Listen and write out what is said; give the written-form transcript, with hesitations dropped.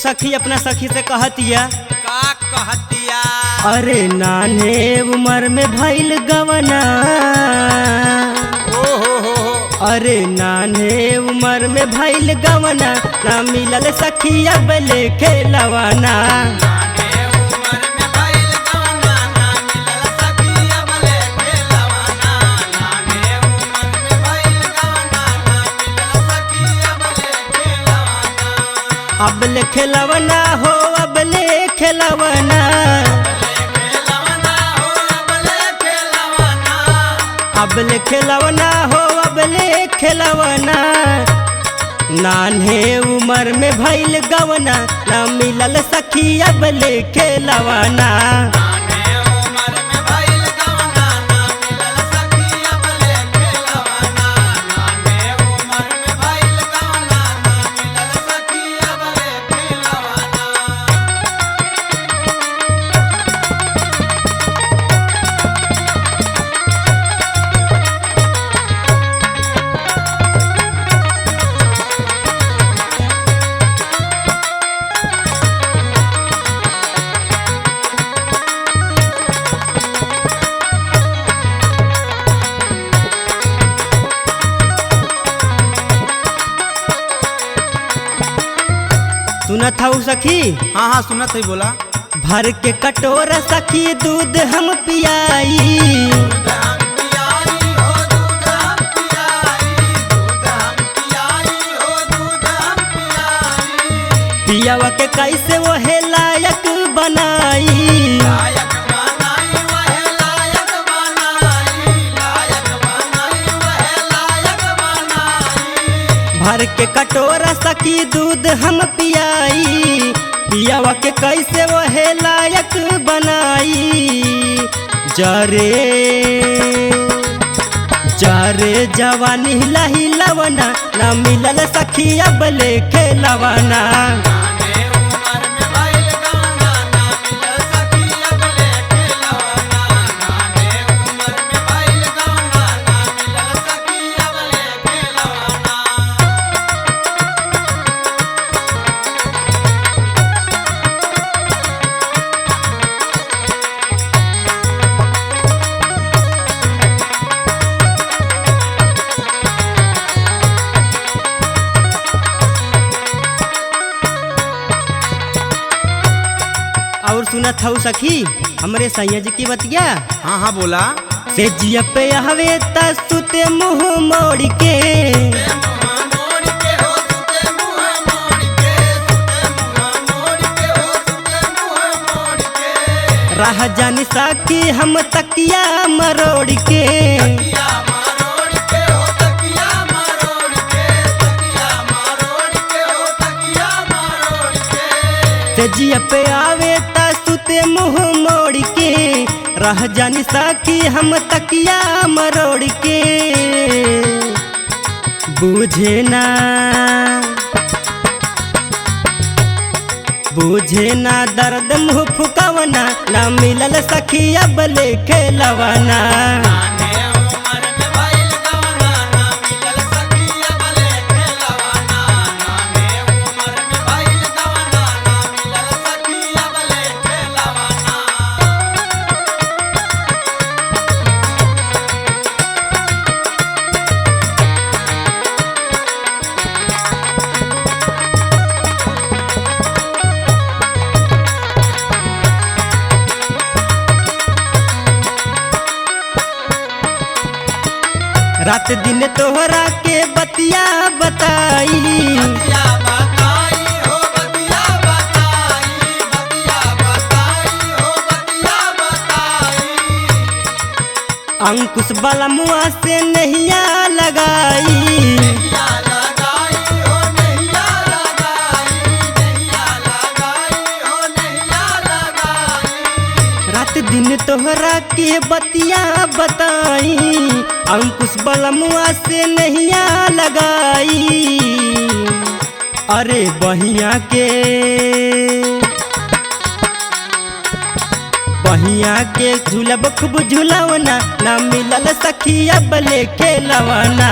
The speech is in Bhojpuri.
सखी अपना सखी से कहतिया का कहतिया। अरे नाने उम्र में भइल गवना, ओ हो। अरे नाने उम्र में भइल गवना, ना मिलल सखी अब ले खेलवाना। अब ले खेलवना हो, अब ले खेलवना, अब ले खेलवना हो, अब ले खेलवना। नान्हे उम्र में भइल गवना, ना मिलल सखी अब ले खेलवना। सुनत हूँ सखी? हाँ हाँ सुनत है, बोला। भर के कटोरा सखी दूध हम पियाई, पियावा के कैसे वो है लायक बनाई। भर के कटोरा सखी दूध हम पियाई, पियावा के कैसे वो है लायक बनाई। जरे जरे जवानी हिलवना, ना मिलल सखी अब ले खेलवाना। और सुनत हूँ सखी हमरे सैया जी की बतिया? हाँ हाँ बोला। से जिया पे हवे सुते मुँह मोड़ के, राह जानी साकी हम तकिया मरोड़ के। से जिया पे आवे सुते मुँह मोड़ के, रह जानी साकी हम तकिया मरोड़ के। बूझे ना बूझे ना दर्द मुँह फुकवना, ना मिलल सखी अब ले खेलवाना। रात दिन तोहरा के बतिया बताई, अंकुश वाला मुआ से नहिया लगाई। रात दिन तोहरा के बतिया बताई, अंकुश बलमुआ से नहिया लगाई। अरे बहिया के झूलब खूब झुलवना, ना मिलल सखी अब ले खेलवाना।